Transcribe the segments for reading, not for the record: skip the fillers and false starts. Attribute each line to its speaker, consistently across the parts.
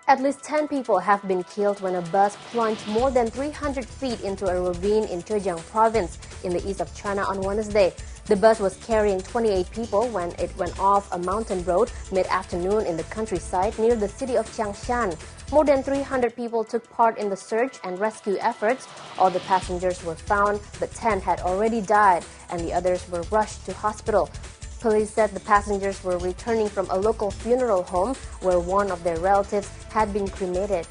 Speaker 1: At least 10 people have been killed when a bus plunged more than 300 feet into a ravine in Zhejiang province in the east of China on Wednesday. The bus was carrying 28 people when it went off a mountain road mid-afternoon in the countryside near the city of Jiangshan. More than 300 people took part in the search and rescue efforts. All the passengers were found, but 10 had already died, and the others were rushed to hospital. Police said the passengers were returning from a local funeral home where one of their relatives had been cremated.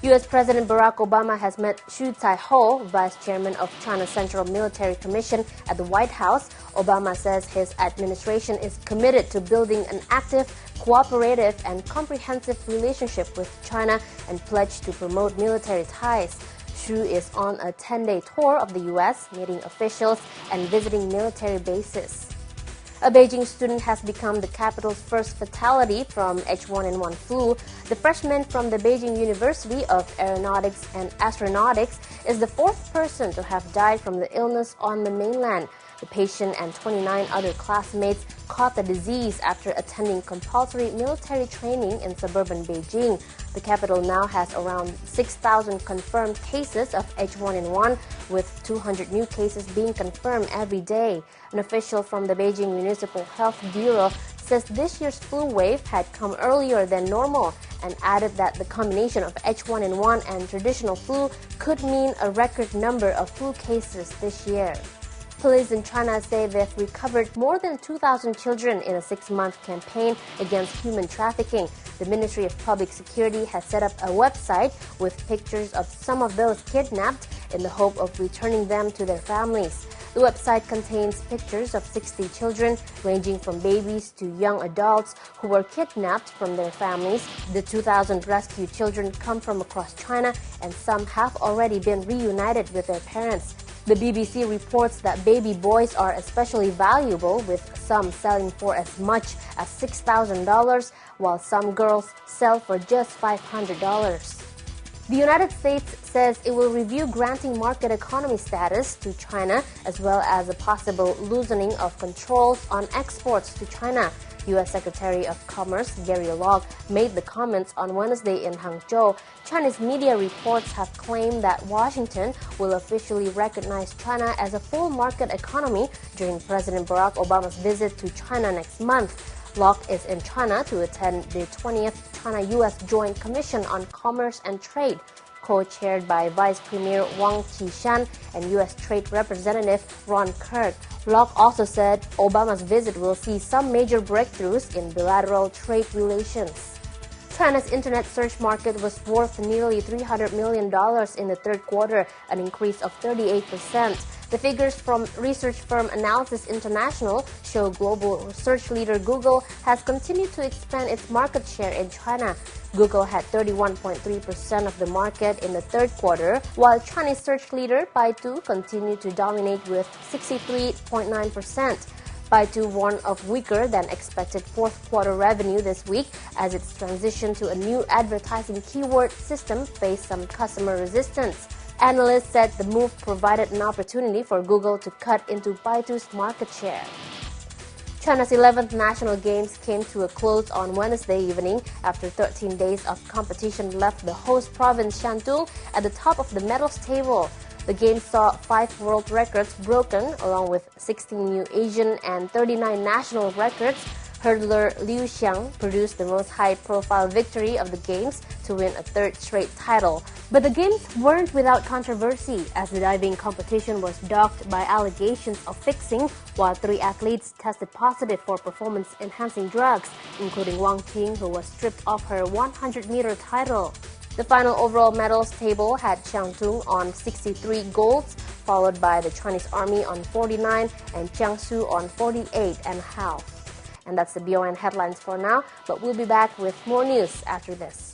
Speaker 1: U.S. President Barack Obama has met Xu Caiho, vice chairman of China's Central Military Commission, at the White House. Obama says his administration is committed to building an active, cooperative, and comprehensive relationship with China and pledged to promote military ties. Xu is on a 10-day tour of the U.S., meeting officials and visiting military bases. A Beijing student has become the capital's first fatality from H1N1 flu. The freshman from the Beijing University of Aeronautics and Astronautics is the fourth person to have died from the illness on the mainland. The patient and 29 other classmates caught the disease after attending compulsory military training in suburban Beijing. The capital now has around 6,000 confirmed cases of H1N1, with 200 new cases being confirmed every day. An official from the Beijing Municipal Health Bureau says this year's flu wave had come earlier than normal and added that the combination of H1N1 and traditional flu could mean a record number of flu cases this year. Police in China say they've recovered more than 2,000 children in a 6-month campaign against human trafficking. The Ministry of Public Security has set up a website with pictures of some of those kidnapped in the hope of returning them to their families. The website contains pictures of 60 children, ranging from babies to young adults, who were kidnapped from their families. The 2,000 rescued children come from across China, and some have already been reunited with their parents. The BBC reports that baby boys are especially valuable, with some selling for as much as $6,000, while some girls sell for just $500. The United States says it will review granting market economy status to China, as well as a possible loosening of controls on exports to China. U.S. Secretary of Commerce Gary Locke made the comments on Wednesday in Hangzhou. Chinese media reports have claimed that Washington will officially recognize China as a full market economy during President Barack Obama's visit to China next month. Locke is in China to attend the 20th China-U.S. Joint Commission on Commerce and Trade, co-chaired by Vice Premier Wang Qishan and U.S. Trade Representative Ron Kirk. Locke also said Obama's visit will see some major breakthroughs in bilateral trade relations. China's internet search market was worth nearly $300 million in the third quarter, an increase of 38%. The figures from research firm Analysis International show global search leader Google has continued to expand its market share in China. Google had 31.3% of the market in the third quarter, while Chinese search leader Baidu continued to dominate with 63.9%. Baidu warned of weaker than expected fourth quarter revenue this week as its transition to a new advertising keyword system faced some customer resistance. Analysts said the move provided an opportunity for Google to cut into Baidu's market share. China's 11th National Games came to a close on Wednesday evening after 13 days of competition left the host province Shandong at the top of the medals table. The Games saw 5 world records broken, along with 16 new Asian and 39 national records. Hurdler Liu Xiang produced the most high-profile victory of the Games to win a third straight title. But the Games weren't without controversy, as the diving competition was dogged by allegations of fixing, while 3 athletes tested positive for performance-enhancing drugs, including Wang Qing, who was stripped of her 100-meter title. The final overall medals table had Shandong on 63 golds, followed by the Chinese Army on 49 and Jiangsu on 48.5. And that's the BON headlines for now, but we'll be back with more news after this.